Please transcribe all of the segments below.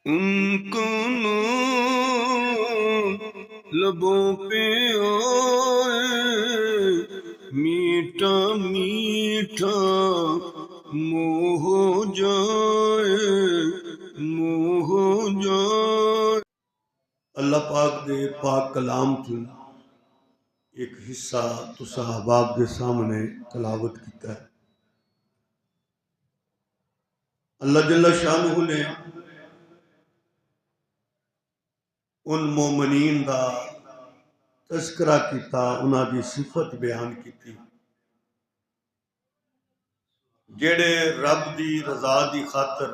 ان کو نو لبوں پہ آئے میٹھا میٹھا منہ ہو جائے منہ ہو جائے۔ اللہ پاک دے پاک کلام تو ایک حصہ تسا احباب دے سامنے تلاوت کیتا ہے۔ اللہ جل شانہ نے ان مومنین دا تذکرہ کیتا، انہاں دی صفت بیان کیتی جڑے رب دی رضا دی خاطر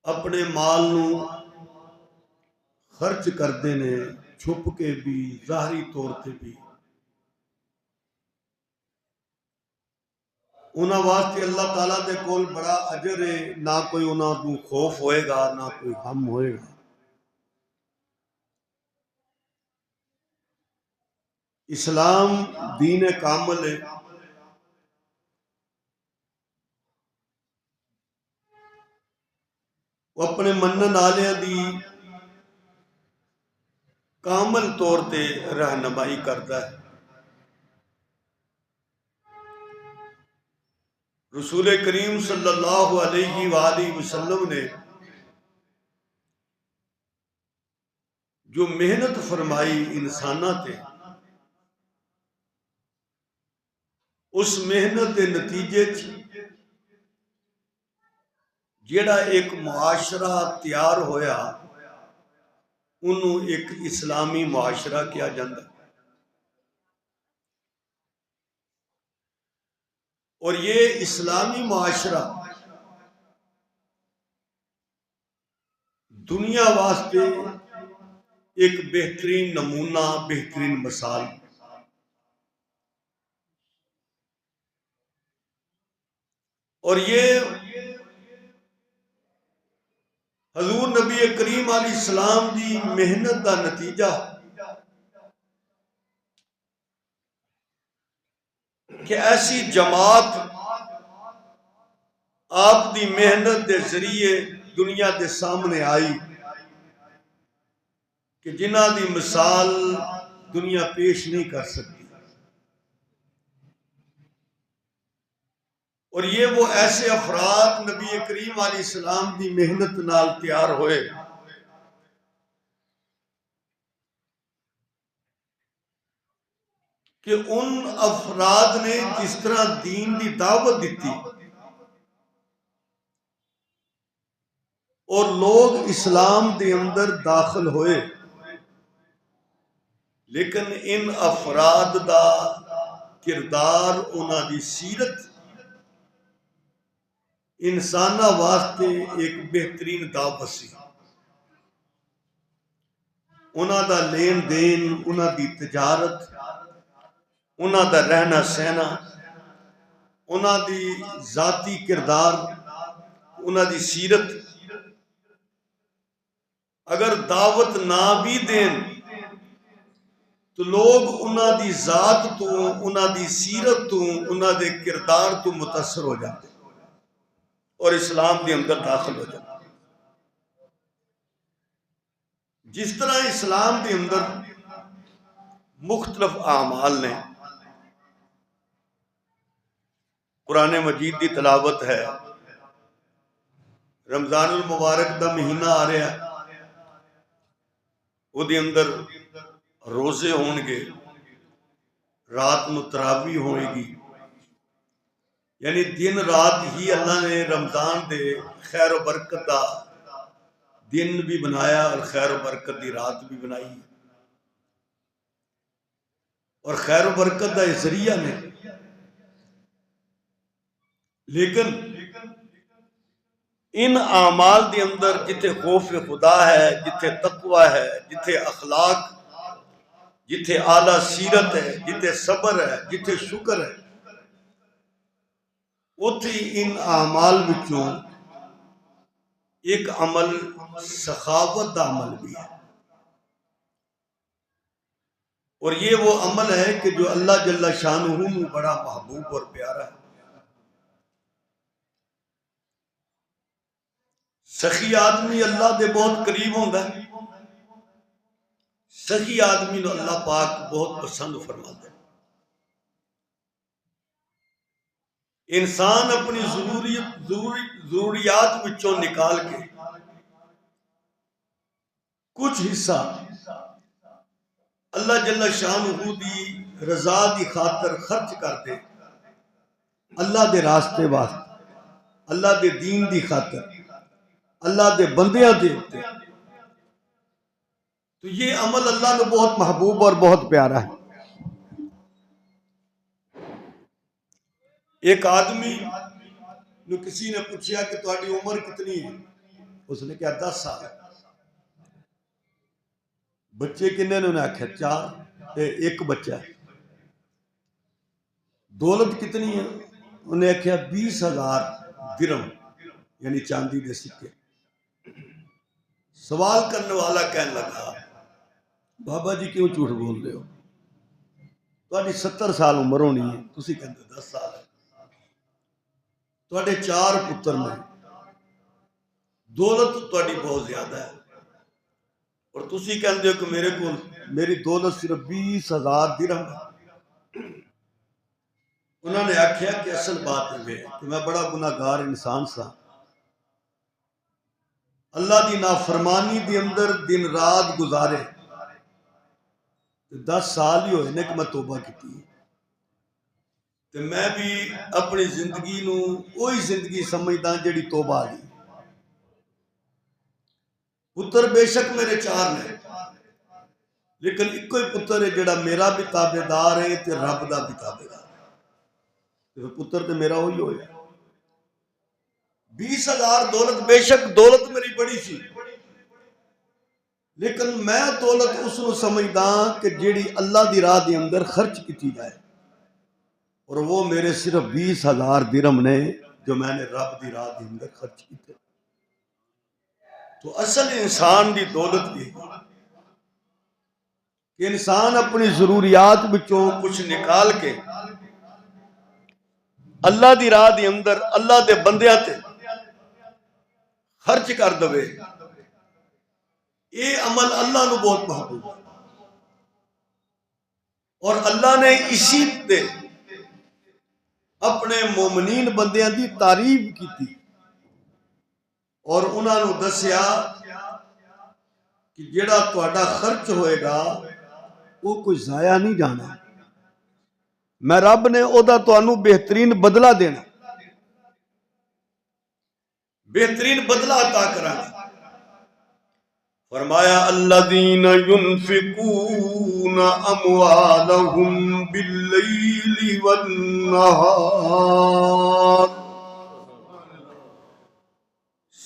اپنے مال نو خرچ کردے نے، چھپ کے بھی ظاہری طور تے بھی۔ انہاں واسطے اللہ تعالیٰ دے کول بڑا اجر ہے، نہ کوئی انہاں کو خوف ہوئے گا نہ کوئی غم ہوئے گا۔ اسلام دین کامل ہے، وہ اپنے منن والے دی کامل طور تے رہنمائی کرتا ہے۔ رسول کریم صلی اللہ علیہ وآلہ وسلم نے جو محنت فرمائی انساناں تے، اس محنت کے نتیجے جیڑا ایک معاشرہ تیار ہویا انہوں ایک اسلامی معاشرہ کیا جاندہ، اور یہ اسلامی معاشرہ دنیا واسطے ایک بہترین نمونہ، بہترین مثال۔ اور یہ حضور نبی کریم علیہ السلام دی محنت دا نتیجہ کہ ایسی جماعت آپ دی محنت دے ذریعے دنیا دے سامنے آئی کہ جنہ دی مثال دنیا پیش نہیں کر سکتی۔ اور یہ وہ ایسے افراد نبی کریم علیہ السلام دی محنت نال تیار ہوئے کہ ان افراد نے جس طرح دین دی دعوت دیتی اور لوگ اسلام دے اندر داخل ہوئے، لیکن ان افراد دا کردار، انہاں دی سیرت انسانہ واسطے ایک بہترین دعوت سی۔ انہاں دا لین دین، انہاں دی تجارت، انہاں دا رہنا سہنا، انہاں دی ذاتی کردار، انہاں دی سیرت اگر دعوت نہ بھی دین تو لوگ انہاں دی ذات تو، انہاں دی سیرت تو، انہاں دے کردار تو متاثر ہو جاتے اور اسلام دے اندر داخل ہو جاتے۔ جس طرح اسلام دے اندر مختلف اعمال نے، قرآن مجید دی تلاوت ہے، رمضان المبارک دا مہینہ آ رہا ہے، وہ دے اندر روزے ہون گے، رات نو تراویح ہوئے گی، یعنی دن رات ہی اللہ نے رمضان دے خیر و برکت دا دن بھی بنایا اور خیر و برکت دی رات بھی بنائی، اور خیر و برکت دا ذریعہ نے۔ لیکن ان اعمال دے اندر جتھے خوف خدا ہے، جتھے تقوی ہے، جتھے اخلاق، جتھے اعلیٰ سیرت ہے، جتھے صبر ہے، جتھے شکر ہے، اتھی ان اعمال وچوں ایک عمل سخاوت دا عمل بھی ہے، اور یہ وہ عمل ہے کہ جو اللہ جل شانہ بڑا محبوب اور پیارا ہے۔ سخی آدمی اللہ دے بہت قریب ہوتا ہے، سخی آدمی نو اللہ پاک بہت پسند فرماتا ہے۔ انسان اپنی ضروریات وچوں نکال کے کچھ حصہ اللہ جل شانہ دی رضا دی خاطر خرچ کر دے، اللہ دے راستے واسطے، اللہ دے دین دی خاطر، اللہ دے بندیاں دے اتے، تو یہ عمل اللہ نے بہت محبوب اور بہت پیارا ہے۔ ایک آدمی نے کسی نے پوچھا کہ تہاڈی عمر کتنی ہے؟ اس نے کہا 10 سال۔ بچے کنے نے؟ انہیں آکھیا 4، ایک بچہ ہے۔ دولت کتنی ہے؟ انہیں آکھیا 20,000 درہم، یعنی چاندی دے سکے۔ سوال کرنے والا کہنے لگا بابا جی کیوں جھوٹ بول رہے ہو؟ تہاڈی 70 سال عمر ہونی ہے، تسی کہندے 10 سال ہے۔ تہاڈے 4 پتر نے، دولت تہاڈی بہت زیادہ ہے، اور تسی کہندے ہو کہ میری دولت صرف 20,000 درہم ہے۔ انہوں نے آکھیا کہ اصل بات ہے کہ میں بڑا گناہگار انسان سا، اللہ دی نافرمانی دی اندر دن رات گزارے، 10 سال ہی ہوئے نے کہ میں توبہ کی، تو میں بھی اپنی زندگی نو وہی زندگی سمجھدا جڑی توبہ آ گئی۔ پتر بے شک میرے 4 نے، لیکن ایک کوئی پتر ہے جڑا میرا بھی تابع دار ہے تے رب دا بھی تابع دار ہے، پتر تے میرا ہوئی ہویا۔ 20,000 دولت، بے شک دولت میری بڑی سی، لیکن میں دولت اس کو سمجھدا کہ جیڑی اللہ دی راہ دے اندر خرچ کی جائے، اور وہ میرے صرف 20,000 درہم نے جو میں نے رب دی راہ دے اندر خرچ کیتے۔ تو اصل انسان دی دولت بھی کہ انسان اپنی ضروریات بچوں کچھ نکال کے اللہ دی راہ دے اندر اللہ دے بندیاں تے خرچ کر دوے، یہ عمل اللہ نو بہت محبوب ہے، اور اللہ نے اسی تے اپنے مومنین بندیاں دی تعریف کی تھی، اور انہاں نو دسیا کہ جڑا تہاڈا خرچ ہوئے گا وہ کوئی ضائع نہیں جانا، میں رب نے او دا تانوں بہترین بدلہ دینا، بہترین بدلہ عطا کرانا۔ فرمایا الذین ينفقون اموالهم باللیل والنہار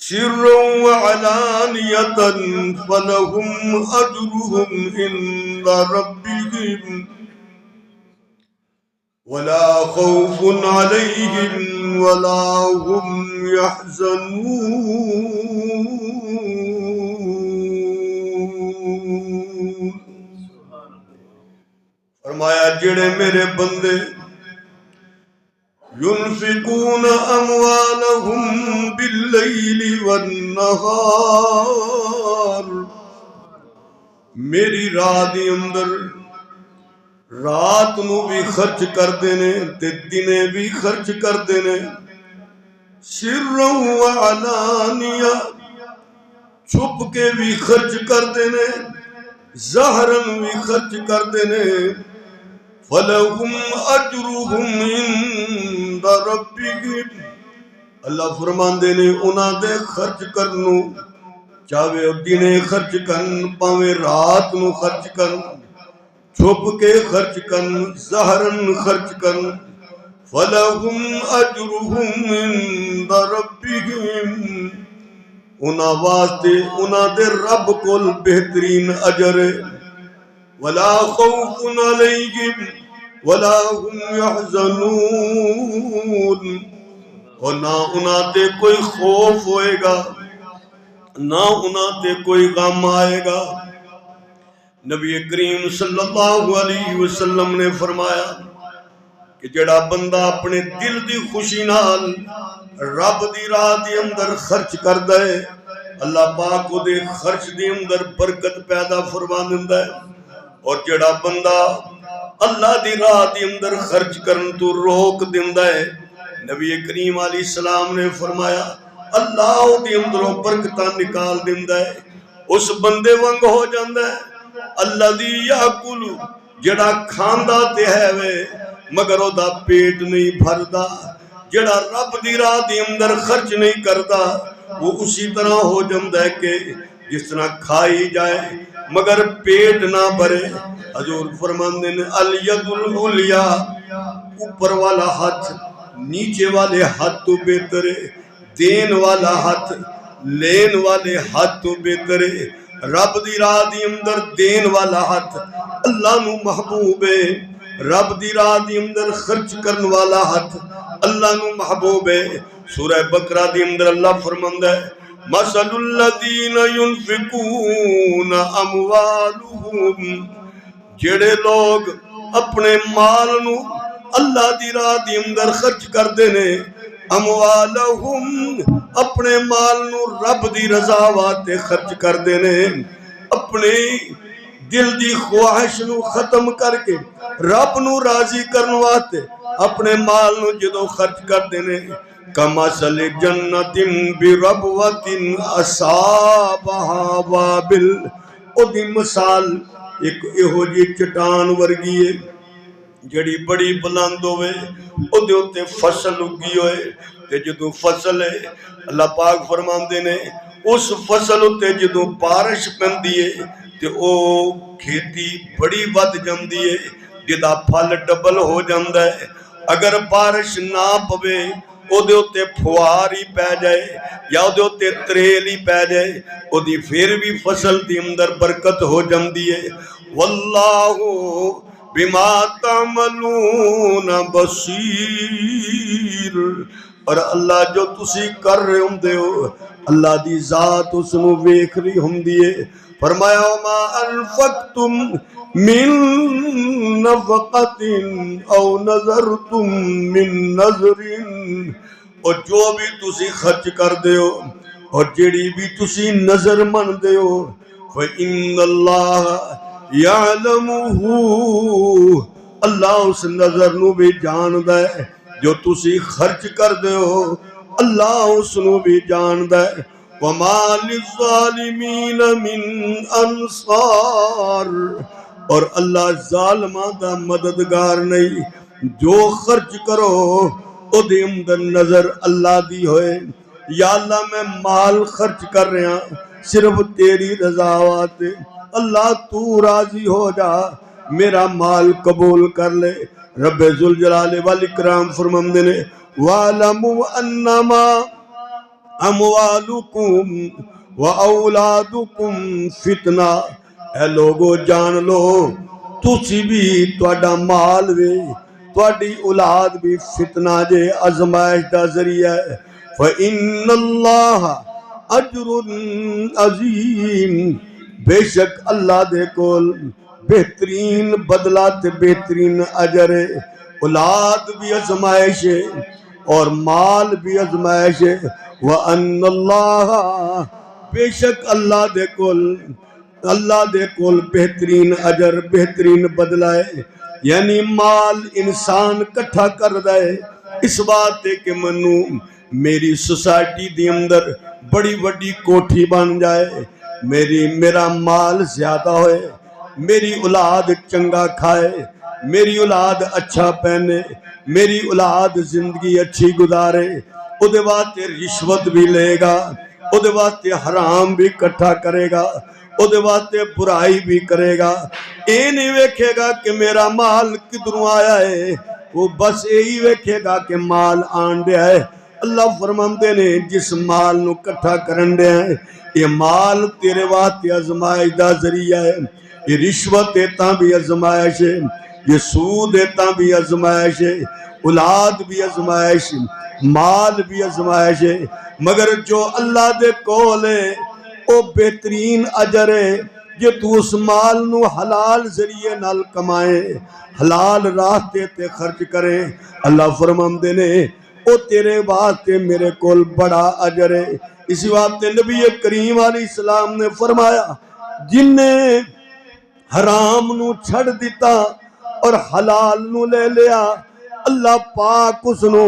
سرا وعلانیۃ فلہم اجرهم عند ربهم ولا خوف علیہم ولا هم يحزنون۔ فرمایا جڑے میرے بندے ينفقون اموالهم باللیل والنہار، میری راہ دی اندر رات نو بھی خرچ کر دینے تے دنے بھی خرچ کر دینے، سرا وعلانیہ، چھپ کے بھی خرچ کر دینے، ظاہراً بھی خرچ کر دینے، فَلَهُمْ أَجْرُهُمْ عِنْدَ رَبِّهِمْ، اللہ فرماندے نے انہاں دے خرچ کرنو، چاہے دنے خرچ کرن پاویں رات نو خرچ کرن، چھپ کے خرچ کرن، ظاہراً خرچ کرن، فَلَهُمْ أَجْرُهُمْ عِنْدَ رَبِّهِمْ، انہاں واسطے انہاں دے رب کول بہترین اجر ہے، ولا خوف علیہم ولا هم يحزنون، اور نہ انہاں تے کوئی خوف ہوئے گا نہ انہاں تے کوئی غم آئے گا۔ نبی کریم صلی اللہ علیہ وسلم نے فرمایا کہ جڑا بندہ اپنے دل دی خوشی نال رب دی راہ دی اندر خرچ کر دے اللہ پاک کو دے خرچ دی اندر برکت پیدا فرما دیندا ہے اور جڑا بندہ اللہ دی راہ دی اندر خرچ کرن تو روک دیندا ہے نبی کریم علیہ السلام نے فرمایا اللہ دی اندروں برکتاں نکال دیندا ہے اس بندے وانگ ہو جاندا ہے الذی یاکل جڑا کھاندا تے ہے وے مگر او دا پیٹ نہیں بھردا جڑا رب دی راہ دی اندر خرچ نہیں کردا وہ اسی طرح ہو جاندا ہے کہ جس طرح کھائی جائے مگر پیٹ نہ بھرے حضور فرماندے نے الید العلیا اوپر والا ہاتھ نیچے والے ہاتھ تو بہتر ہے دین والا ہاتھ لین والے ہاتھ تو بہتر ہے رب دی راہ دی اندر دین والا ہاتھ اللہ نو محبوب ہے رب دی راہ دی اندر خرچ کرن والا ہاتھ اللہ نو محبوب ہے سورہ بقرہ دی اندر اللہ فرماندا ہے مثل الذین ينفقون اموالهم جڑے لوگ اپنے مال نو اللہ دی راہ دی اندر خرچ کردے نے اموالہم اپنے مال نو رب دی رضا واسطے خرچ کردے نے اپنے دل دی خواہش نو ختم کر کے رب نو راضی کرن واسطے اپنے مال نو جدوں خرچ کردے نے کمثل جنت بربوۃ اصابها وابل او دی مثال ایک ایہو جی چٹان ورگی ہے جڑی بڑی بلند ہوئے او دے اتے فصل اگی ہوئے تے جدوں فصل ہے اللہ پاک فرماندے نے اس فصل اتے جدوں بارش پندی ہے تے او کھیتی بڑی ود جاندی ہے جدا پھل ڈبل ہو جاندا ہے اگر بارش نہ پوے او دے اتے پھواری پہ جائے یا او دے اتے تریلی پہ جائے او دی پھر بھی فصل دی اندر برکت ہو جاندی ہے واللہ بما تعملون بصیر اور اللہ جو تسی کر رہے ہوندے ہو اللہ دی ذات اس نو ویکھ رہی ہوندی ہے فرمایا وما انفقتم من نفقت او نظرتم من نظر اور جو بھی تسی خرچ کر دے ہو اور جڑی بھی تسی نظر من دے ہو فإن اللہ یعلمہ اللہ اس نظر نو بھی جاندہ ہے جو تسی خرچ کر دے ہو اللہ اس نو بھی جاندہ ہے وما للظالمین من انصار اور اللہ ظالمہ دا مددگار نہیں جو خرچ کرو او دے اندر نظر اللہ دی ہوئے یا اللہ میں مال خرچ کر رہا صرف تیری رضا واتے اللہ تو راضی ہو جا میرا مال قبول کر لے رب ذوالجلال والاکرام فرماندے نے وَعْلَمُوا أَنَّمَا أَمْوَالُكُمْ وَأَوْلَادُكُمْ فِتْنَةٌ اے لوگو جان لو تسی بھی تواڈا مال وے تواڈی اولاد بھی فتنہ جے آزمائش دا ذریعہ ہے فَإِنَّ اللَّهَ أَجْرٌ عَظِيمٌ بے شک اللہ دے کول بہترین بدلہ تے بہترین اجر ہے اولاد بھی آزمائش ہے اور مال بھی آزمائش ہے وَأَنَّ اللَّهَ بے شک اللہ دے کول بہترین اجر بہترین بدلہ ہے یعنی مال انسان کٹھا کر دے اس بات ہے کہ منو میری سوسائٹی دی اندر بڑی بڑی کوٹھی بن جائے میرا مال زیادہ ہوئے میری اولاد چنگا کھائے میری اولاد اچھا پہنے میری اولاد زندگی اچھی گزارے او دے واسطے رشوت بھی لے گا او دے واسطے حرام بھی کٹھا کرے گا او دے واسطے برائی بھی کرے گا اے نہیں ویکھے گا کہ میرا مال کدھروں آیا ہے وہ بس یہی ویکھے گا کہ مال آن دیا ہے اللہ فرماندے نے جس مال نو کٹھا کرن دیا ہے یہ مال تیرے واسطے آزمائش دا ذریعہ ہے یہ رشوت دیتا بھی آزمائش ہے یہ سود دیتا بھی آزمائش ہے اولاد بھی آزمائش مال بھی آزمائش ہے مگر جو اللہ دے کول ہے او بہترین اجر ہے جو تو اس مال نو حلال ذریعے نال کمائے حلال راستے تے خرچ کرے اللہ فرماندے نے او تیرے واسطے میرے کول بڑا اجر ہے۔ اسی واسطے نبی کریم علیہ السلام نے فرمایا جن نے حرام نو چھڑ دیتا اور حلال نو لے لیا، اللہ پاک اس نو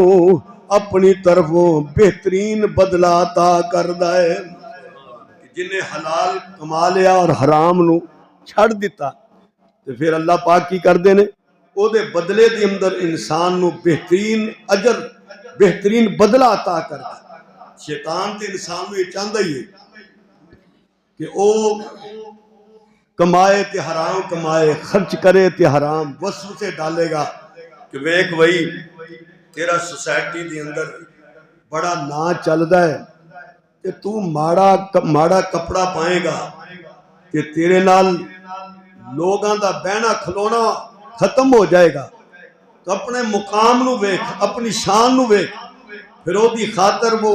اپنی طرفوں بہترین بدلہ عطا کردا ہے۔ جن نے حلال کما لیا اور حرام نو چھڑ دیتا تو پھر اللہ پاک کی کر دینے او دے بدلے دی اندر انسان نو بہترین اجر بہترین بدلہ عطا کردا۔ شیطان تے انسان نو یہ چاہتا ہی ہے کہ او کمائے تے حرام کمائے، خرچ کرے تے حرام، وسوسے ڈالے گا کہ ویک وہی تیرا سوسائٹی دی اندر بڑا نا چلدا ہے کہ تو ماڑا کپڑا پائے گا کہ تیرے نال لوگاں دا بہنا کھلونا ختم ہو جائے گا، تو اپنے مقام نو ویکھ، اپنی شان نو ویکھ، پھر او دی خاطر وہ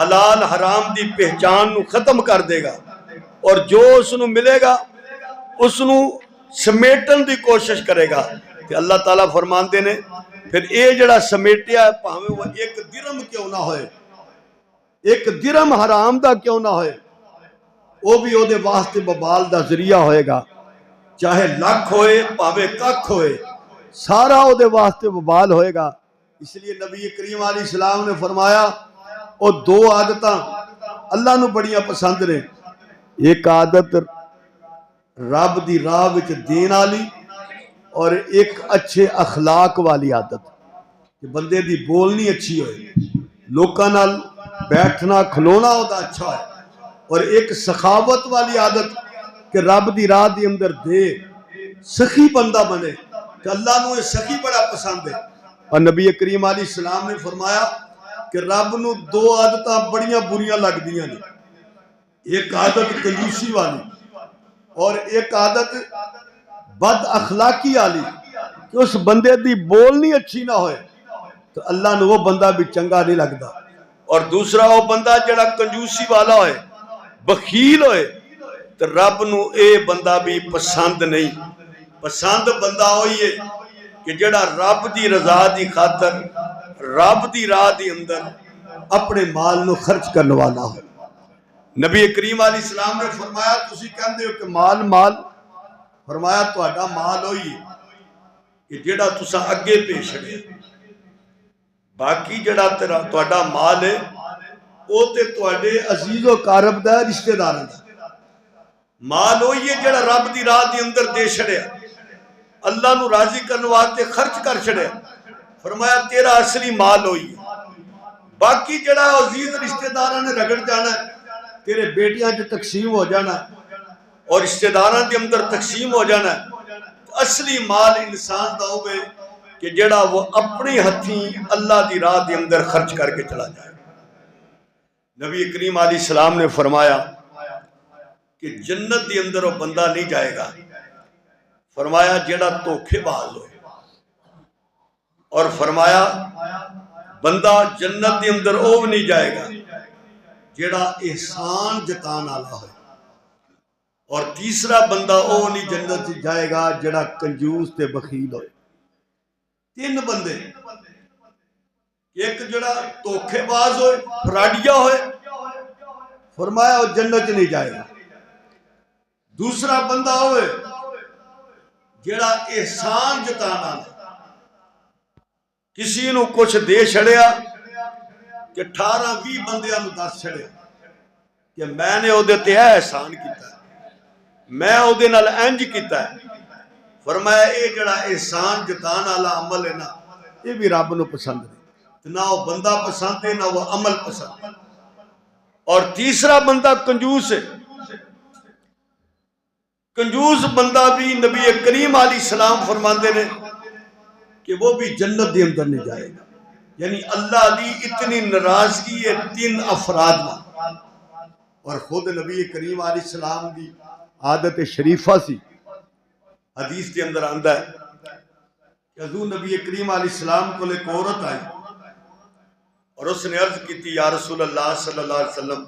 حلال حرام دی پہچان نو ختم کر دے گا، اور جو اس نو ملے گا اس نو سمیٹن دی کوشش کرے گا۔ کہ اللہ تعالیٰ فرماندے نے پھر اے جڑا سمیٹیا ہے پاہمیں وہ ایک درم کیوں نہ ہوئے، ایک درم حرام دا کیوں نہ ہوئے، وہ بھی او دے واسطے ببال دا ذریعہ ہوئے گا، چاہے لاکھ ہوئے پاہمیں ککھ ہوئے، سارا او دے واسطے ببال ہوئے گا۔ اس لیے نبی کریم علیہ السلام نے فرمایا او دو عادتاں اللہ نو بڑیاں پسند نے، ایک عادت رب دی راہ وچ دین والی اور ایک اچھے اخلاق والی عادت کہ بندے دی بولنی اچھی ہوئے، لوکاں نال بیٹھنا کھلونا ہوتا اچھا ہے، اور ایک سخاوت والی عادت کہ رب دی راہ دی اندر دے سخی بندہ بنے کہ اللہ نو یہ سخی بڑا پسند ہے۔ اور نبی کریم علیہ السلام نے فرمایا کہ رب نو دو عادتاں بڑیاں بریاں لگ دیاں نے، ایک عادت کنجوسی والی اور ایک عادت بد اخلاقی والی کہ اس بندے دی بولنی اچھی نہ ہوئے تو اللہ نے وہ بندہ بھی چنگا نہیں لگتا، اور دوسرا وہ بندہ جڑا کنجوسی والا ہوئے بخیل ہوئے تو رب نو اے بندہ بھی پسند نہیں۔ پسند بندہ ہوئی ہے کہ جڑا رب دی رضا دی خاطر رب دی راہ دی اندر اپنے مال نو خرچ کرنے والا ہو۔ نبی کریم علیہ السلام نے فرمایا تسی کہندے ہو کہ مال مال، فرمایا تہاڈا مال ہوئی کہ جڑا تساں اگے پیش ہے، باقی جڑا تہاڈا مال ہے او تے تہاڈے عزیز و قارب دا رشتہ داراں دا مال ہوئی ہے جڑا رب دی راہ دی اندر دے چھڑیا، اللہ نو راضی کرنے واسطے خرچ کر چھڑیا، فرمایا تیرا اصلی مال ہوئی ہے، باقی جڑا عزیز رشتہ داراں نے رگڑ جانا ہے، تیرے بیٹیاں جو تقسیم ہو جانا اور رشتہ داراں دے اندر تقسیم ہو جانا ہے، اصلی مال انسان دا ہوئے کہ جڑا وہ اپنی ہتھیں اللہ دی راہ دے اندر خرچ کر کے چلا جائے۔ نبی کریم علیہ السلام نے فرمایا کہ جنت دے اندر وہ بندہ نہیں جائے گا، فرمایا جڑا دھوکے باز ہوئے، اور فرمایا بندہ جنت دے اندر وہ نہیں جائے گا جڑا احسان جتان والا ہوئے، اور تیسرا بندہ وہ نہیں جنت جائے گا جڑا کنجوس تے بخیل ہوئے۔ تین بندے، ایک جڑا دھوکے باز ہوئے فراڈیا ہوئے، فرمایا وہ جنت نہیں جائے گا، دوسرا بندہ ہوئے جڑا احسان جتانا کسی نو کچھ دے چھڑیا کہ 18-20 بندیاں نو دس چھڑیا کہ میں نے او دے تے احسان کیتا ہے، میں او دے نال انج کیتا ہے، فرمایا اے جڑا احسان جتان والا عمل ہے نا یہ بھی رب نو پسند ہے، نہ وہ بندہ پسند ہے نہ وہ عمل پسند ہے۔ اور تیسرا بندہ کنجوس ہے، کنجوس بندہ بھی نبی کریم علیہ السلام فرماندے نے کہ وہ بھی جنت دے اندر نہیں جائے گا، یعنی اللہ دی اتنی ناراضگی ہے تین افراد میں، اور خود نبی کریم علیہ السلام دی عادت شریفہ سی، حدیث کے اندر آندہ ہے کہ حضور نبی کریم علیہ السلام کو ایک عورت آئی اور اس نے عرض کی تھی یا رسول اللہ صلی اللہ علیہ وسلم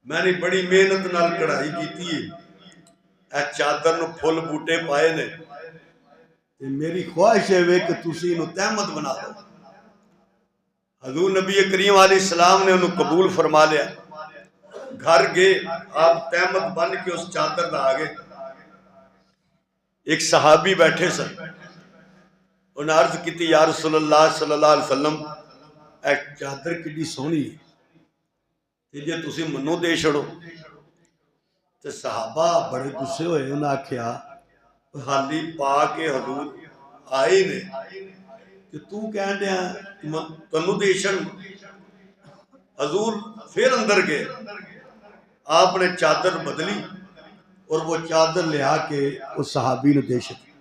میں نے بڑی محنت نال کڑھائی کی تھی، اے چادر نو پھول بوٹے پائے نے، میری خواہش ہے کہ تسی انہوں تحمد بنا دو، حضور نبی کریم علیہ السلام نے انہوں قبول فرما لیا. گھر گئے آپ تہمت بن کے اس چادر دا آگے. ایک صحابی بیٹھے سن, انہیں عرض کی یا رسول اللہ صلی اللہ علیہ وسلم اے چادر کڈی سونی ہے تے جے تسی منو دے چھڑو. تے صحابہ بڑے غصے ہوئے, انہیں آکھیا حالی پا کے حضور آئے نے کہ تو کہن دیا تنو دے چھڑ. حضور پھر اندر گئے, آپ نے چادر بدلی اور وہ چادر لے آ کے اس صحابی نے دے چھڑی.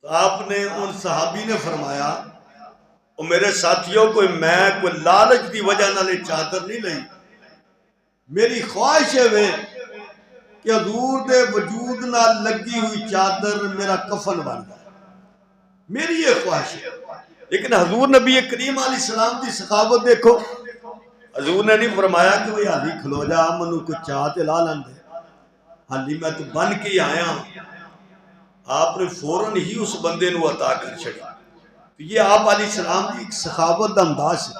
تو آپ نے ان صحابی نے فرمایا او میرے ساتھیوں کوئی لالچ دی وجہ نہ لے چادر نہیں لئی, میری خواہش ہے کہ حضور دے وجود نہ لگی ہوئی چادر میرا کفن بن گیا, میری یہ خواہش ہے. لیکن حضور نبی کریم علیہ السلام دی سخاوت دیکھو, حضور نے نہیں فرمایا کہ وہ حالی کھلو جا منو کوئی چاہ تے لا لیں دے, حالی میں تو بن کے ہی آیا. آپ نے فوراً ہی اس بندے نو عطا کر چھڑی. تو یہ آپ علیہ السلام کی ایک سخاوت دا انداز ہے.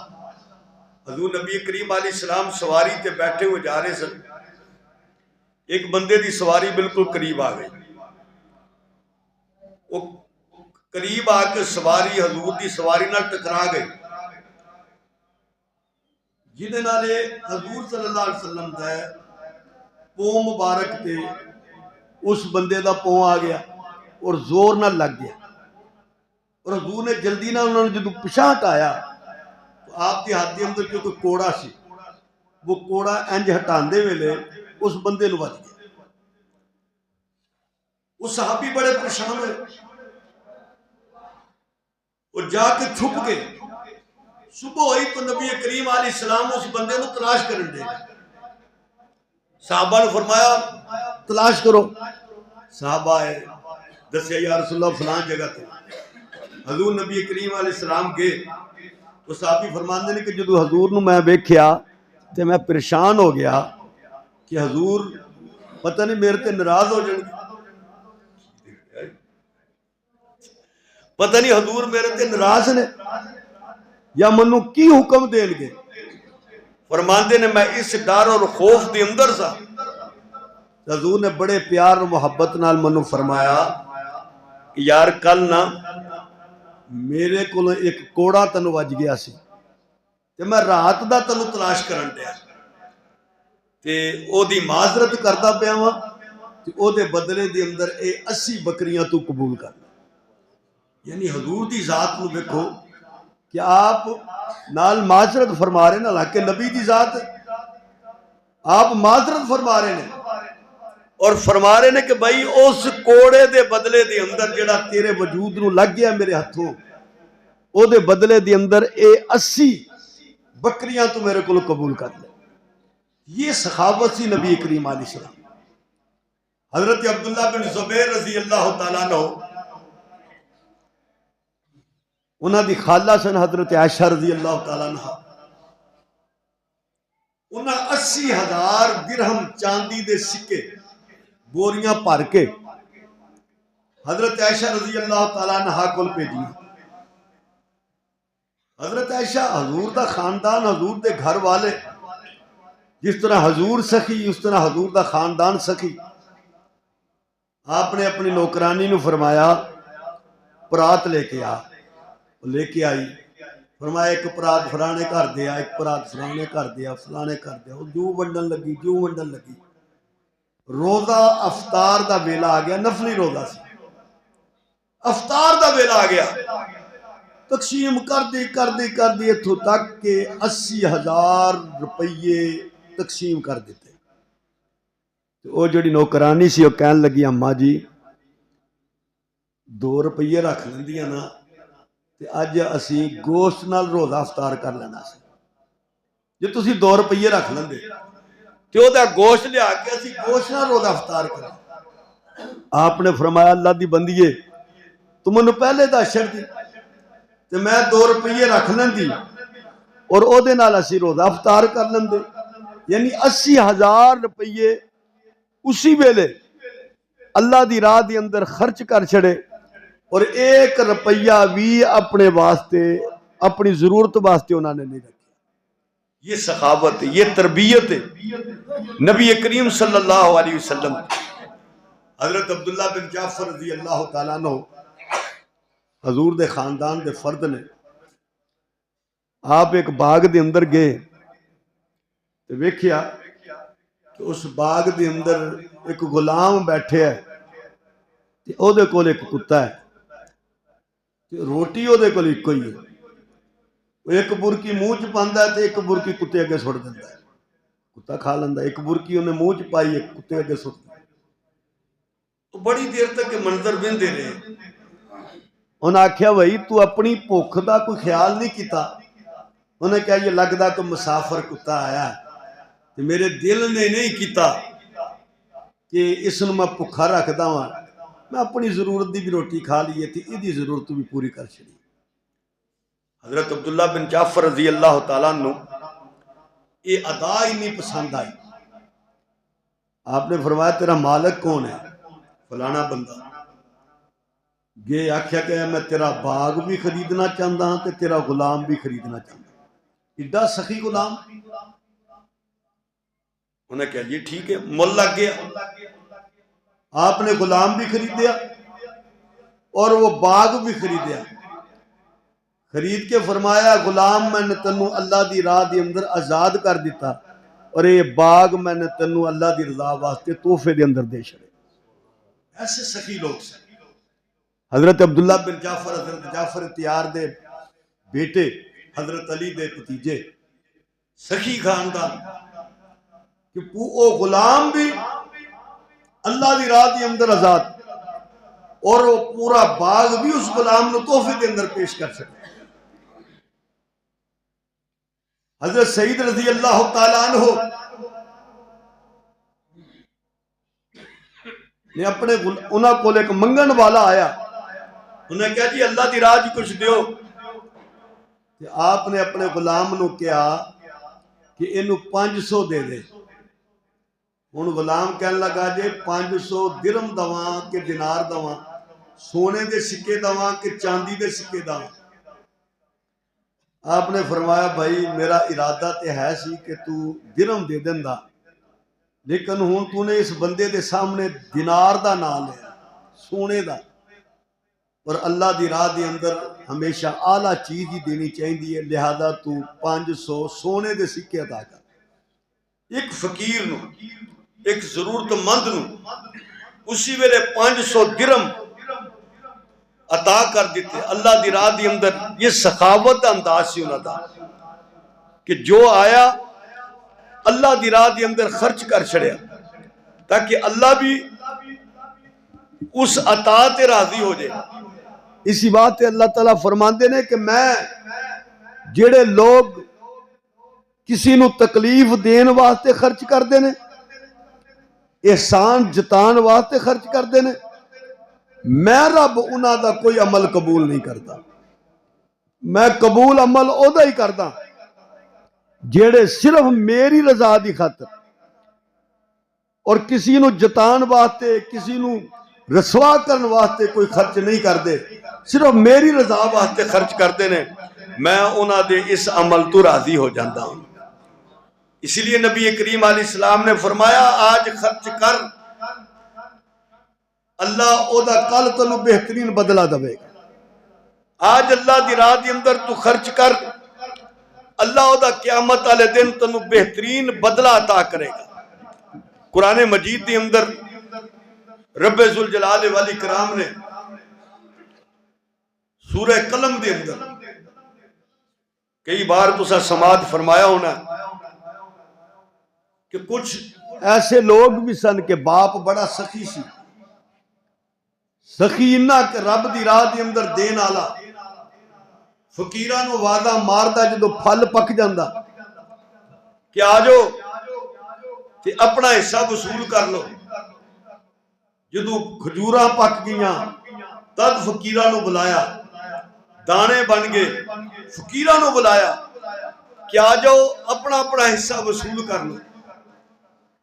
حضور نبی کریم علیہ السلام سواری تے بیٹھے ہوئے جا رہے سن, ایک بندے دی سواری بالکل قریب آ گئی. وہ قریب آ کے سواری حضور دی سواری نہ ٹکرا گئی, جنہیں نالے حضور صلی اللہ علیہ وسلم دا پوں مبارک تے اس بندے دا پوں آ گیا اور زور نہ لگ گیا. اور حضور نے جلدی نہ انہوں نے جدو پچھا ہٹایا تو آپ دی ہاتھ دے اندر جو کوئی کوڑا سی, وہ کوڑا انج ہٹان دے ویلے اس بندے نو بچ گیا. وہ صحابی بڑے پریشان ہوئے اور جا کے چھپ گئے. صبح ہوئی تو نبی کریم علیہ السلام اس بندے نو تلاش کرن دے. صحابہ نے فرمایا تلاش کرو. صحابہ ہے دسیا یا رسول اللہ فلان جگہ تے. حضور نبی کریم علیہ السلام گئے تو صحابی فرماندے نے کہ جدو حضور نو میں ویکھیا تے میں پریشان ہو گیا کہ حضور پتہ نہیں میرے تے ناراض ہو جان, پتہ نہیں حضور میرے تے ناراض نے یا منو کی حکم دین گے. فرماندے نے میں اس ڈر اور خوف دے اندر سا. حضور نے بڑے پیار اور محبت نال منو فرمایا کہ یار کل نہ میرے کو ایک کوڑا تنو وج گیا سی تے میں رات دا تنو تلاش کرن دیا تے او دی معذرت کردا پیا وا تے او دے بدلے دے اندر اے 80 بکریاں تو قبول کر. یعنی حضور دی ذات نو دیکھو کہ آپ نال معذرت فرما رہے نا, حالانکہ نبی دی ذات آپ معذرت فرما رہے ہیں اور فرما رہے ہیں کہ بھائی اس کوڑے دے بدلے دے اندر جڑا تیرے وجود نو لگ گیا میرے ہاتھوں, او دے بدلے دے اندر اے 80 بکریاں تو میرے کو قبول کر لے. یہ سخاوت سی نبی کریم علیہ السلام. حضرت عبداللہ بن زبیر رضی اللہ تعالیٰ عنہ, انہاں دی خالہ سن حضرت عائشہ رضی اللہ تعالیٰ عنہ, انہاں 80,000 درہم چاندی دے سکے بوریاں بھر کے حضرت عائشہ رضی اللہ تعالیٰ عنہ کو بھیجی. حضرت عائشہ حضور دا خاندان, حضور دے گھر والے, جس طرح حضور سخی اس طرح حضور دا خاندان سخی. آپ نے اپنی نوکرانی نو فرمایا پرات لے کے آ. لے کے آئی. فرمایا ایک پرات فلانے کر دیا, ایک پرات فلانے کر دیا, فلانے کر دیا. جو ونڈن لگی. روزہ افطار دا ویلا آ گیا, نفلی روزہ سی, افطار دا ویلا آ گیا. تقسیم کر دی اتھوں تک کہ 80,000 روپیے تقسیم کر دیتے. وہ جڑی نوکرانی سی وہ کہن لگی اماں جی 2 روپیے رکھ لیندیاں نا تے اج اسی گوشت نال روزہ افطار کر لینا سی. جے تسی 2 روپیے رکھ لیندے تے او دا گوشت لیا کے اسی گوشت نال روزہ افطار کریں. آپ نے فرمایا اللہ دی بندیے تو منو پہلے دس چھڑ دی تے میں 2 روپیے رکھ لیندی اور او دے نال اسی روزہ افطار کر لیندے. یعنی 80,000 روپیے اسی ویلے اللہ دی راہ دی اندر خرچ کر چھڑے اور 1 روپیہ بھی اپنے واسطے اپنی ضرورت واسطے انہوں نے نہیں رکھا. یہ سخاوت ہے، یہ تربیت ہے نبی کریم صلی اللہ علیہ وسلم. حضرت عبداللہ بن جعفر رضی اللہ تعالیٰ عنہ حضور دے خاندان دے فرد نے. آپ ایک باغ دے اندر گئے تو ویکھیا کہ اس باغ دے اندر ایک غلام بیٹھے ہے تے او دے کول ایک کتا ہے تے روٹی او دے کول ایک ہی ہے. وہ ایک برکی منہ چ پاندا ہے تے ایک برکی کتے اگے سٹ دیندا ہے. کتا کھا لیندا، ایک برکی انہیں منہ چ پائی ایک کتے اگے سٹ دیندا. تو بڑی دیر تک یہ منظر ویندے رہے. انہیں آکھیا بھائی تو اپنی بھوک دا کوئی خیال نہیں کیتا. انہیں کہا یہ لگدا کہ مسافر کتا آیا ہے، میرے دل نے نہیں کیتا کہ اس نو میں بھوکا رکھدا ہاں، میں اپنی ضرورت دی بھی روٹی کھا لیے تھی، ایدی ضرورت بھی پوری کر چھڑی. حضرت عبداللہ بن جعفر رضی اللہ تعالیٰ عنہ یہ ادا ہی نہیں پسند آئی. آپ نے فرمایا تیرا مالک کون ہے؟ فلانا بندہ. یہ آکھیا کہ میں تیرا باغ بھی خریدنا چاہتا ہوں تے تیرا غلام بھی خریدنا چاہتا ہوں. ایڈا سخی غلام. انہیں کہا یہ ٹھیک ہے، مول لگ گیا. آپ نے غلام بھی خریدیا اور وہ باغ بھی خریدیا. خرید کے فرمایا غلام میں نے تنوں اللہ دی راہ دی اندر آزاد کر دیتا اور یہ باغ میں نے تنوں اللہ دی رضا واسطے تحفے دے اندر دے چھڑے. ایسے سخی لوگ سے حضرت عبداللہ بن جعفر، حضرت جعفر تیار دے بیٹے، حضرت علی دے بھتیجے، سخی خاندان کہ او غلام بھی اللہ دی راہ دی اندر آزاد اور وہ پورا باغ بھی اس غلام نو تحفے دے اندر پیش کر سکے. حضرت سعید رضی اللہ تعالیٰ عنہ نے اپنے انہاں کو ایک منگن والا آیا. انہیں کہا جی اللہ دی راہ جی کچھ دیو. آپ نے اپنے غلام نو کہا کہ انہوں 500 دے دے. ان غلام کہنے لگا جے 500 درم دواں کہ دینار دواں، سونے دے سکے دواں کہ چاندی دے سکے دواں. آپ نے فرمایا بھائی میرا ارادہ تے ہے سی کہ تو درم دے دندا، لیکن ہون تو نے اس بندے دے سامنے دینار دا نام لیا، سونے دا، اور اللہ دی راہ دی اندر ہمیشہ اعلیٰ چیز ہی دینی چاہیے، لہذا تو 500 سونے دے سکے عطا کر. ایک فقیر نو، ایک ضرورت مند نو اسی ویلے 500 درم عطا کر دیتے. اللہ دی راہ دی اندر یہ سخاوت انداز سی انہاں دا کہ جو آیا اللہ دی راہ دی اندر خرچ کر چھڑیا تاکہ اللہ بھی اس عطا تے راضی ہو جائے. اسی بات اللہ تعالیٰ فرماندے نے کہ میں جڑے لوگ کسی نو تکلیف دین واسطے خرچ کر دینے، احسان جتان واسطے خرچ کر دینے، میں رب انہاں دا کوئی عمل قبول نہیں کرتا. میں قبول عمل او دا ہی کرتا جیڑے صرف میری رضا دی خاطر اور کسی نو جتان واسطے، کسی نو رسوا کرن واسطے کوئی خرچ نہیں کر دے، صرف میری رضا واسطے خرچ کرتے نے، میں انہاں دے اس عمل تو راضی ہو جاندہ ہوں. اسی لیے نبی کریم علیہ السلام نے فرمایا آج خرچ کر، اللہ او دا کل تنو بہترین بدلہ دے گا. آج اللہ دی راہ دی اندر تو خرچ کر، اللہ او دا قیامت والے دن تنو بہترین بدلہ عطا کرے گا. قرآن مجید دی اندر رب ذوالجلال والاکرام نے سورہ قلم دی اندر کئی بار تسا سماعت فرمایا ہونا کہ کچھ ایسے لوگ بھی سن کہ باپ بڑا سخی سی، سخی انہا کہ رب دی راہ دی اندر دین آلا، فقیران و وعدہ ماردہ جدو پھل پک جاندہ کہ آجو کہ اپنا حصہ وصول کر لو. جدو کھجورہ پک گیاں تد فقیران و بلایا، دانے بن گئے فقیران و بلایا کہ آجو اپنا اپنا حصہ وصول کر لو.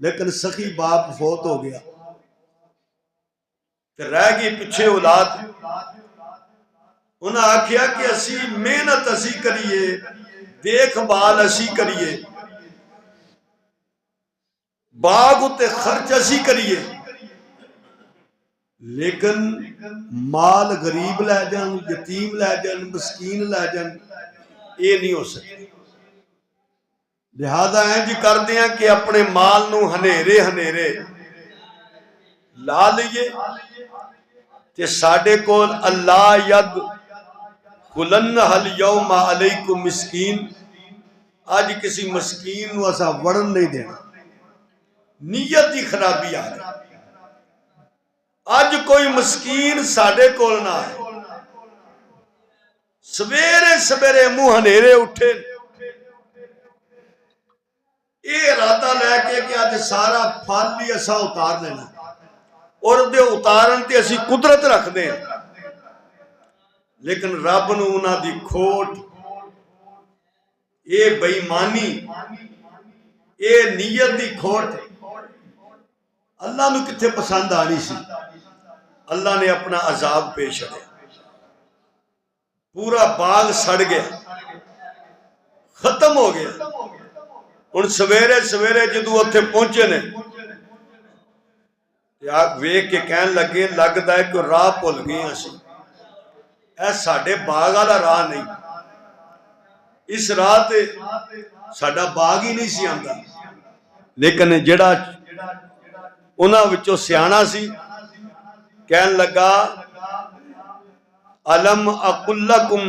لیکن سخی باپ فوت ہو گیا کہ رہ گئی پیچھے اولاد. انہاں آکھیا کہ اسی محنت اسی کریے، دیکھ بھال اسی کریے، باغ تے خرچ اسی کریے، لیکن مال غریب لے جان، یتیم لے جان، مسکین لے جان، یہ نہیں ہو سکتا۔ لہذا ہیں جی کر دیا کہ اپنے مال نو ہنیرے ہنیرے لا لیے کہ ساڑھے کول اللہ ید کلن حل یوم علیکم مسکین، آج کسی مسکین نو اسا وڑن نہیں دینا، نیت دی خرابی آ گئی۔ آج کوئی مسکین ساڑھے کول نہ آئے، سویرے سویرے منہ ہنیرے اٹھے، یہ ارادہ لے کے کہ آج سارا پھل بھی اسا اتار لینا، اور دے اتارن تے اسی قدرت رکھ دیں، لیکن رب نو انہاں دی کھوٹ، یہ بے ایمانی، یہ نیت دی کھوٹ اللہ نو کتھے پسند آنی سی۔ اللہ نے اپنا عذاب پیش کرے، پورا باغ سڑ گیا، ختم ہو گیا۔ ان سویرے سویرے جدو اتھے پہنچے نے ویکھ کے کہن لگے لگدا ہے کہ راہ بھول گئے اسی، اے ساڈے باغ والا راہ نہیں، اس راہ تے ساڈا باغ ہی نہیں سی آندا۔ لیکن جڑا انہاں وچوں سیاںا سی کہن لگا الم اقل لکم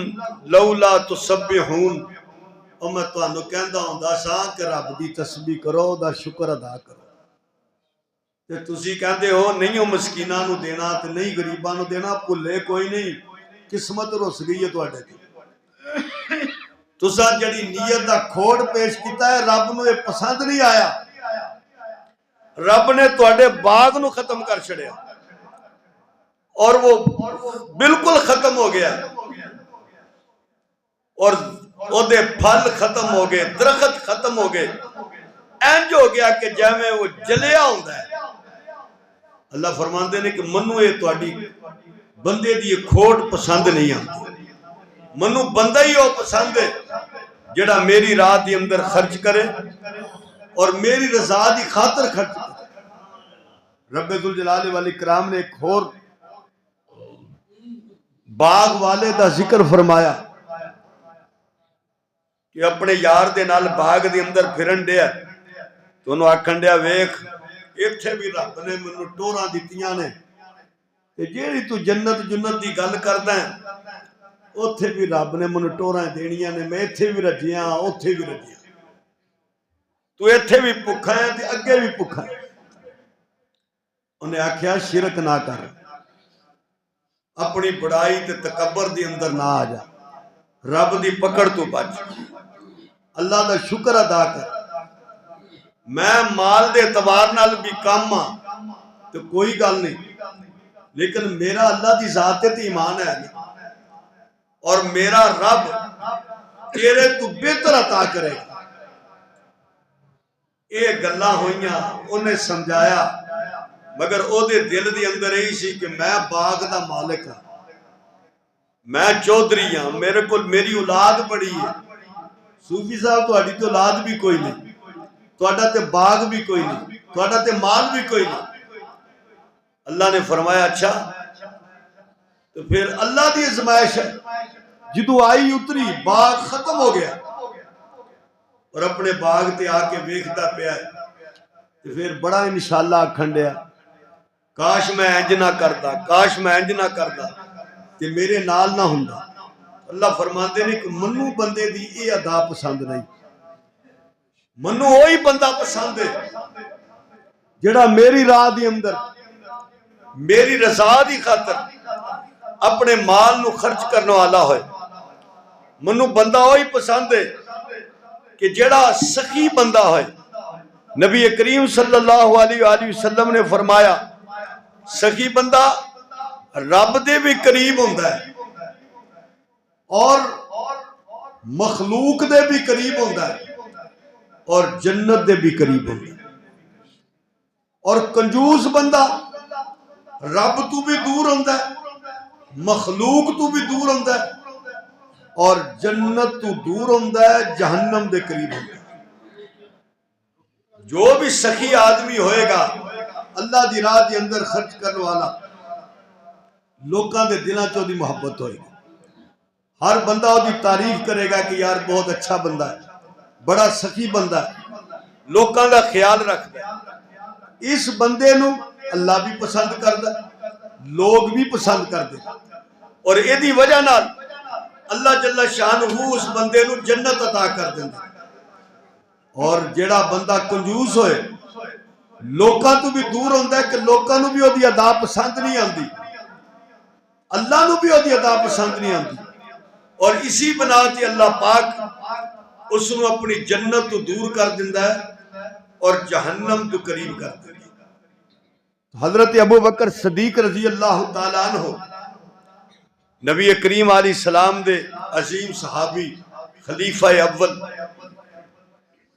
لولا تسبحون، اور میں تانوں کہندا ہوندا سا کہ رب دی تسبیح کرو، دا شکر ادا کرو، تے تسی کہندے ہو نہیں ہو مسکیناں نو دینا تے نہیں غریباں نو دینا، بھلے کوئی نہیں، قسمت رس گئی ہے تواڈے تے۔ تساں جڑی نیت دا کھوڑ پیش کیتا ہے رب نو یہ پسند نہیں آیا، رب نے تواڈے باغ نو ختم کر چھڑیا، اور وہ بالکل ختم ہو گیا، اور وہ دے پھل ختم ہو گئے، درخت ختم ہو گئے، اینج ہو گیا کہ جیویں وہ جلیا ہوندا ہے۔ اللہ فرماندے نے کہ منو یہ تواڈی بندے دی کھوٹ پسند نہیں آتی، منو بندہ ہی وہ پسند ہے جڑا میری راہ دی اندر خرچ کرے اور میری رضا دی خاطر خرچ کرے۔ رب ذوالجلال والاکرام نے ایک اور باغ والے دا ذکر فرمایا کہ اپنے یار دے نال باغ دے اندر پھرن دیا تو انہوں آکھن دیا ویکھ ایتھے بھی رب نے منو ٹوراں دتیاں نے، تے جیڑی تو جنت جنت دی گل کردا ہے اوتھے بھی رب نے منو ٹوراں دینیاں نے، میں ایتھے بھی رجیاں اوتھے بھی رجیاں، تو ایتھے بھی بھکھا ہے تے اگے بھی بھکھا ہے۔ انہیں آکھیا شرک نہ کر، اپنی بڑائی تے تکبر دی اندر نہ آ جا، رب دی پکڑ تو بچ، اللہ دا شکر ادا کر۔ میں مال دے اعتبار نال بھی کم ہاں تو کوئی گل نہیں، لیکن میرا اللہ دی ذات تے ایمان ہے اور میرا رب تیرے تو بہتر عطا کرے گا۔ یہ گلاں ہوئیاں انہیں سمجھایا، مگر او دے دل دی اندر ہی سی کہ میں باغ دا مالک ہاں، میں چودھری ہاں، میرے کو میری اولاد بڑی ہے۔ صوفی صاحب تہاڈی تو اولاد بھی کوئی نہیں، تہاڈا تے باغ بھی کوئی نہیں، تہاڈا تے مال بھی کوئی نہیں۔ اللہ نے فرمایا اچھا، تو پھر اللہ دی ازمائش ہے، جدو آئی اتری باغ ختم ہو گیا، اور اپنے باغ تے آ کے ویکھدا پیا ہے، تو پھر بڑا انشاءاللہ آکھن دیا کاش میں انج نہ کردا، کاش میں انج نہ کردا تے میرے نال نہ ہوندا۔ اللہ فرماندے نے کہ منو بندے دی اے ادا پسند نہیں، منو وہی بندہ پسند ہے جڑا میری راہ دی اندر میری رضا دی خاطر اپنے مال نو خرچ کرنے والا ہوئے۔ منو بندہ وہی پسند ہے کہ جڑا سخی بندہ ہوئے۔ نبی کریم صلی اللہ علیہ وآلہ وسلم نے فرمایا سخی بندہ رب دے بھی قریب ہوندا ہے اور مخلوق دے بھی قریب ہوندا ہے اور جنت دے بھی قریب ہوندا ہے، اور کنجوس بندہ رب تو بھی دور ہوندا ہے، مخلوق تو بھی دور ہوندا ہے اور جنت تو دور ہوندا ہے، جہنم دے قریب ہوندا ہے۔ جو بھی سخی آدمی ہوئے گا اللہ دی راہ دے اندر خرچ کرنے والا، لوکاں دے دلاں چوں دی محبت ہوئے گی۔ ہر بندہ وہ دی تعریف کرے گا کہ یار بہت اچھا بندہ ہے، بڑا سخی بندہ ہے، لوکاں دا خیال رکھتا ہے۔ اس بندے نو اللہ بھی پسند کردا، لوگ بھی پسند کردے، اور اے دی وجہ نال اللہ جل شانہ اس بندے نو جنت عطا کر دیندا۔ اور جیڑا بندہ کنجوس ہوئے، لوکاں تو بھی دور ہوندا ہے کہ لوکاں نو بھی وہ دی ادا پسند نہیں آندی، اللہ نو بھی وہ دی ادا پسند نہیں آندی، اور اسی بنا تے اللہ پاک اس نو اپنی جنت تو دور کر دیندا ہے اور جہنم تو قریب کر دیندا ہے۔ حضرت ابو بکر صدیق رضی اللہ تعالیٰ عنہ نبی کریم علیہ السلام دے عظیم صحابی، خلیفہ اول،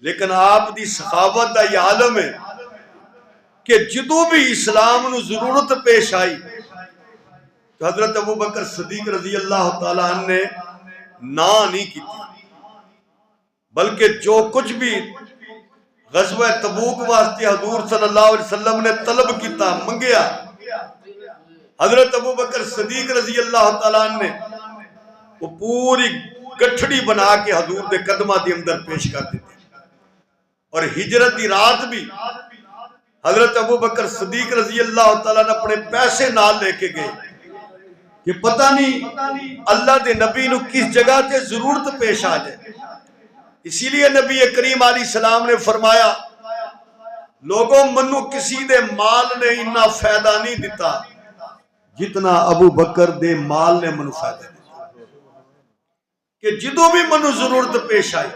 لیکن آپ دی سخاوت دا یہ عالم ہے کہ جدو بھی اسلام نو ضرورت پیش آئی تو حضرت ابو بکر صدیق رضی اللہ تعالیٰ عنہ نے نہ نہیں کی، بلکہ جو کچھ بھی غزوہ تبوک واسطے حضور صلی اللہ علیہ وسلم نے طلب کیتا، منگیا، حضرت ابو بکر صدیق رضی اللہ تعالیٰ عنہ نے وہ پوری گٹھڑی بنا کے حضور دے قدمہ دی اندر پیش کر دیتے۔ اور ہجرت دی رات بھی حضرت ابو بکر صدیق رضی اللہ تعالیٰ نے اپنے پیسے نال لے کے گئے کہ پتہ نہیں اللہ دے نبی نو کس جگہ تے ضرورت پیش آ جائے۔ اسی لیے نبی کریم علیہ السلام نے فرمایا، لوگوں منو کسی دے مال نے اتنا فائدہ نہیں دیتا جتنا ابو بکر دے مال نے منو فائدہ دیتا، کہ جدو بھی منو ضرورت پیش آئی۔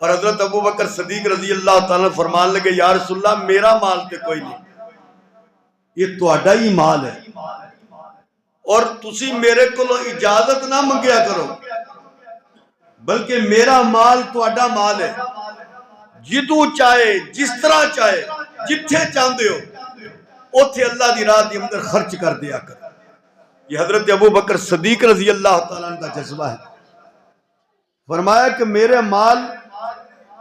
اور حضرت ابو بکر صدیق رضی اللہ تعالیٰ فرمان لگے، یا رسول اللہ میرا مال تے کوئی نہیں، یہ تہاڈا ہی مال ہے، اور تسی میرے کولوں اجازت نہ منگیا کرو، بلکہ میرا مال تہاڈا مال ہے، جدو چاہے، جس طرح چاہے، جتھے چاہندے ہو اوتھے اللہ دی راہ دی اندر خرچ کر دیا کر۔ یہ حضرت ابو بکر صدیق رضی اللہ تعالیٰ کا جذبہ ہے۔ فرمایا کہ میرے مال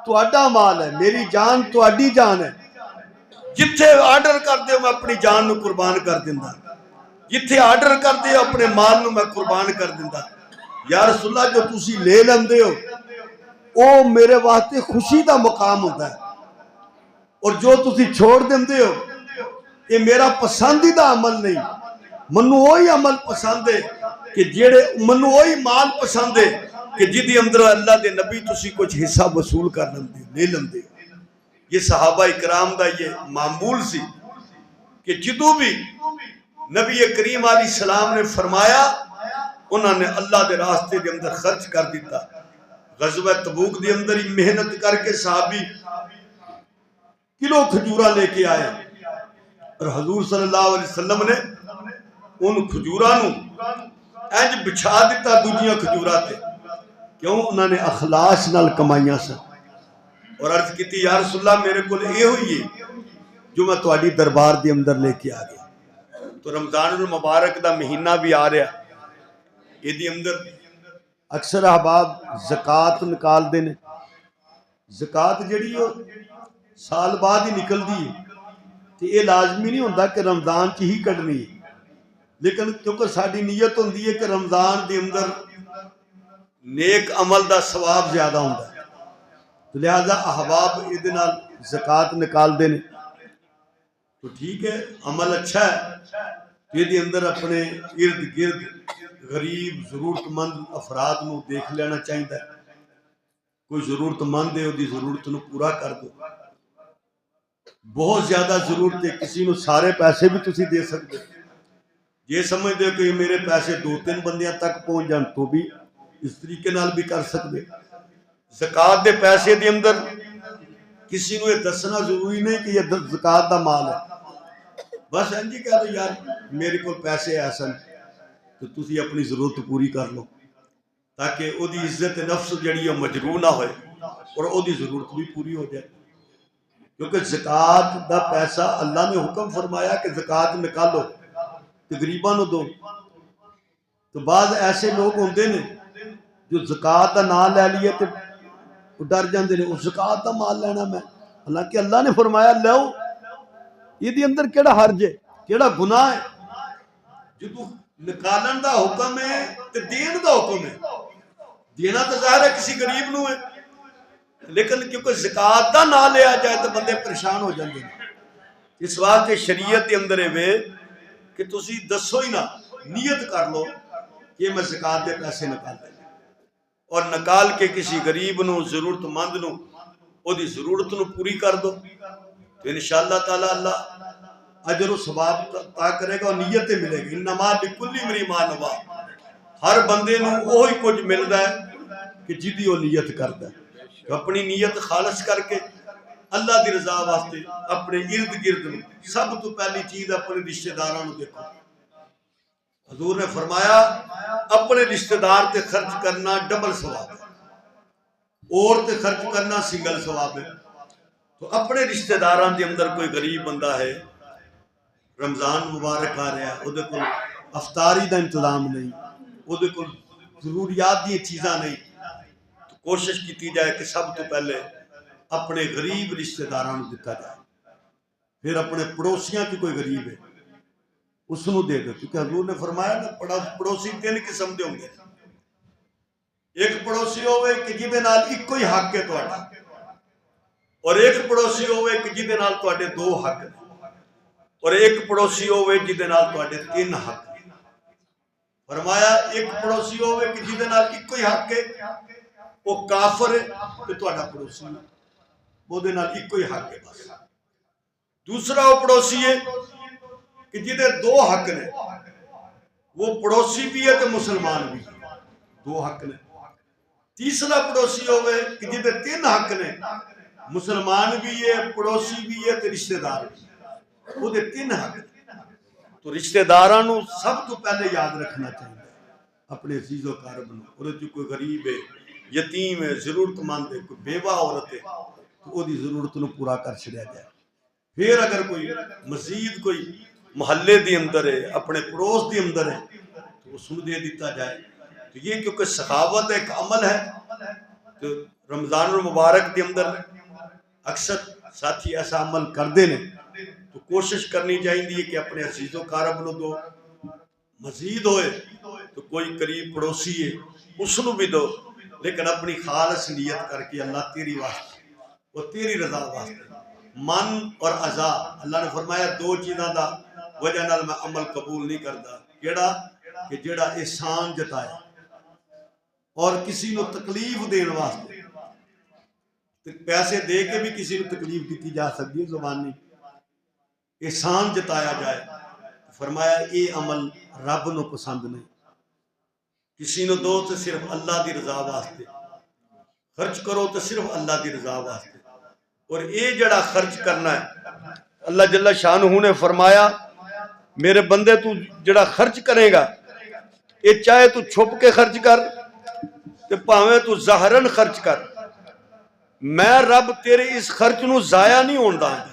تہاڈا مال ہے، میری جان تہاڈی جان ہے، جتھے آرڈر کر دے میں اپنی جان نو قربان کر دیندا، جتھے آرڈر کر دے اپنے مال نو میں قربان کر دیندا۔ یا رسول اللہ جو تسی لے لیندے ہو او میرے واسطے خوشی دا مقام ہوتا ہے، اور جو تسی چھوڑ دیندے ہو یہ میرا پسندیدہ عمل نہیں، منو وہی عمل پسند ہے کہ جیڑے منو وہی مال پسند ہے کہ جدی اندر اللہ دے نبی تسی کچھ حصہ وصول کر لندے لے لندے۔ یہ صحابہ اکرام دا یہ معمول سی کہ جدو بھی نبی کریم علیہ السلام نے فرمایا انہوں نے اللہ دے راستے دے اندر خرچ کر دیتا۔ غزوہ تبوک دے اندر ہی محنت کر کے صحابی کلو کھجورہ لے کے آئے، اور حضور صلی اللہ علیہ وسلم نے ان کھجورہ نو انج بچھا دیتا دوجیاں کھجورہ تے، کیوں انہوں نے اخلاص نال کمائیاں سن، اور عرض کیتی یا رسول اللہ میرے کو یہ ہوئی ہے جو میں تہاڈی دربار دے اندر لے کے آ گیا۔ تو رمضان المبارک دا مہینہ بھی آ رہا، یہ دی اندر اکثر احباب زکوٰۃ نکال دینے، زکوٰۃ جڑی ہو سال بعد ہی نکل دی ہے، تو یہ لازمی نہیں ہوتا کہ رمضان چ ہی کڈنی ہے، لیکن کیونکہ ساری نیت ہوندی ہے کہ رمضان دے اندر نیک عمل دا ثواب زیادہ ہوتا ہے، تو لہذا احباب یہ زکوٰۃ نکال دینے تو ٹھیک ہے، عمل اچھا ہے، یہ دی اندر اپنے ارد گرد غریب ضرورت مند افراد نو دیکھ لینا چاہیے، کوئی ضرورت مند ہے وہ ضرورت نو پورا کر دو، بہت زیادہ ضرورت ہے کسی نو سارے پیسے بھی تسی دے سکتے، یہ سمجھ دے کہ میرے پیسے 2-3 بندیاں تک پہنچ جان تو بھی اس طریقے نال بھی کر سکتے۔ زکوٰۃ دے پیسے دے اندر کسی نو یہ دسنا ضروری نہیں کہ یہ زکوٰۃ دا مال ہے، بس انجی کہہ دو یار میرے کو پیسے ایسا تو تسی اپنی ضرورت پوری کر لو، تاکہ او دی عزت نفس جڑی ہے مجروح نہ ہوئے اور او دی ضرورت بھی پوری ہو جائے، کیونکہ زکوٰۃ دا پیسہ اللہ نے حکم فرمایا کہ زکوٰۃ نکالو، غریباں نو دو، تو بعض ایسے لوگ ہوندے نے جو زکات کا نام لے لیے تو ڈر جاندے نے، اس زکات کا مال لینا میں، حالانکہ اللہ نے فرمایا لو، یہ اندر کیڑا حرج ہے، کیڑا گناہ ہے؟ جدو نکالن دا حکم ہے تو دین دا حکم ہے، دینا تو ظاہر ہے کسی غریب نو ہے، لیکن کیونکہ زکات دا نہ لیا جائے تو بندے پریشان ہو جاندے ہیں۔ اس واسطے شریعت کے اندر ہے کہ تسی دسو ہی نہ، نیت کر لو کہ میں زکات دے پیسے نکال دیں اور نکال کے کسی غریب نو، ضرورت مند نو، او دی ضرورت نو پوری کر دو، تو انشاءاللہ تعالی اللہ اجر و ثواب عطا کرے گا اور نیت ملے گی۔ انما لکل امرئ ما نویٰ، ہر بندے نو وہی کچھ ملدا ہے کہ جدی وہ نیت کردا ہے، کہ اپنی نیت خالص کر کے اللہ دی رضا واسطے اپنے ارد گرد نو، سب تو پہلی چیز اپنے رشتہ داراں نو دیکھو۔ حضور نے فرمایا اپنے رشتہ دار تے خرچ کرنا ڈبل ثواب ہے، اور تے خرچ کرنا سنگل ثواب ہے۔ تو اپنے رشتہ داراں دے اندر کوئی غریب بندہ ہے، رمضان مبارک آ رہا ہے، او دے کول افطاری دا انتظام نہیں، او دے کول ضروریات دی چیزاں نہیں، تو کوشش کیتی جائے کہ سب تو پہلے اپنے غریب رشتہ داراں نو دتا جائے، پھر اپنے پڑوسیاں کی کوئی غریب ہے اس نو دے دو، کیونکہ حضور نے فرمایا نا پڑوسی تین قسم دے ہوں گے، ایک پڑوسی ہوئے کہ جیدے نال ایک کوئی حق ہے تہاڈا، اور ایک پڑوسی ہوئے کہ جیدے نال تہاڈے دو حق ہیں، اور ایک پڑوسی ہوئے جیدے نال تہاڈے تین حق ہیں۔ فرمایا ایک پڑوسی ہوئے کہ جیدے نال ایک کوئی حق ہے، وہ کافر ہے کہ تہاڈا پڑوسی ہے، وہ دے نال ایک کوئی حق ہے بس۔ دوسرا وہ پڑوسی ہے کہ جیدے دو حق نے، وہ پڑوسی بھی ہے تو مسلمان بھی ہے، دو حق نے۔ تیسرا پڑوسی ہوئے کہ جیدے تین حق نے، مسلمان بھی ہے، پڑوسی بھی ہے تو رشتہ دار بھی ہے، وہ دے تین حق نے۔ تو رشتہ داراں نو سب تو پہلے یاد رکھنا چاہیے، اپنے عزیز و قارب نو، اور جو کوئی غریب ہے، یتیم ہے، ضرورت مند ہے، کوئی بیوہ عورت ہے، تو وہ دی ضرورت نو پورا کر چھڑیا جائے۔ پھر اگر کوئی مزید کوئی محلے دی اندر ہے، اپنے پڑوس دی اندر ہے، تو اس نو دے دیتا جائے۔ تو یہ کیونکہ سخاوت ایک عمل ہے، تو رمضان المبارک دی اندر اکثر ساتھی ایسا عمل کر دے نے، تو کوشش کرنی چاہیے کہ اپنے عزیز و قارب نو دو، مزید ہوئے تو کوئی قریب پڑوسی ہے اس نو بھی دو، لیکن اپنی خالص نیت کر کے اللہ تیری واسطے، وہ تیری رضا واسطے۔ من اور عزا، اللہ نے فرمایا دو چیزاں دا وجہ نال میں عمل قبول نہیں کرتا، کیڑا کہ جیڑا احسان جتایا اور کسی نو تکلیف دین واسطے، پیسے دے کے بھی کسی نو تکلیف دیتی جا سکتی ہے زبانی، احسان جتایا جائے، فرمایا اے عمل رب نو پسند نہیں۔ کسی نو دو تو صرف اللہ دی رضا واسطے، خرچ کرو تو صرف اللہ دی رضا واسطے، اور اے جڑا خرچ کرنا ہے، اللہ جل شانہ نے فرمایا میرے بندے تو جڑا خرچ کرے گا، اے چاہے تو چھپ کے خرچ کر تے پاویں تو ظاہراً خرچ کر، میں رب تیرے اس خرچ نو ضائع نہیں ہون داں گا،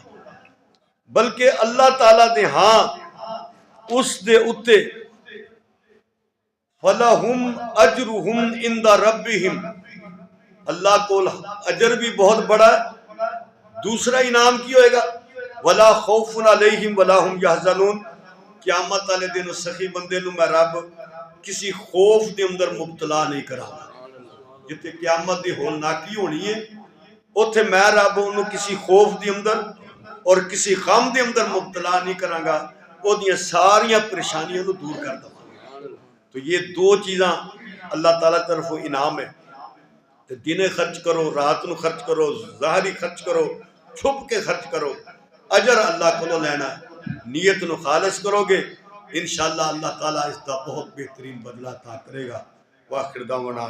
بلکہ اللہ تعالیٰ دے ہاں اس دے اتے فَلَهُمْ أَجْرُهُمْ عِنْدَ رَبِّهِمْ، اللہ کو اجر بھی بہت بڑا ہے۔ دوسرا انعام کی ہوئے گا وَلَا خَوْفٌ عَلَيْهِمْ وَلَا هُمْ يَحْزَنُونَ، قیامت والے دن سخی بندے نو میں رب کسی خوف دے اندر مبتلا نہیں کرا، جتے قیامت دی ہولناکی ہونی ہے اوتھے میں رب انہوں کسی خوف دے اندر اور کسی غم دے اندر مبتلا نہیں کروں گا، وہ دیاں ساریاں پریشانیاں نو دور کر دوں۔ تو یہ دو چیزاں اللہ تعالیٰ طرف انعام ہے، دن خرچ کرو، رات نو خرچ کرو، ظاہری خرچ کرو، چھپ کے خرچ کرو، اجر اللہ کو لینا ہے۔ نیت نو خالص کرو گے انشاءاللہ اللہ تعالیٰ اس کا بہت بہترین بدلہ عطا کرے گا۔ وآخر دعوانا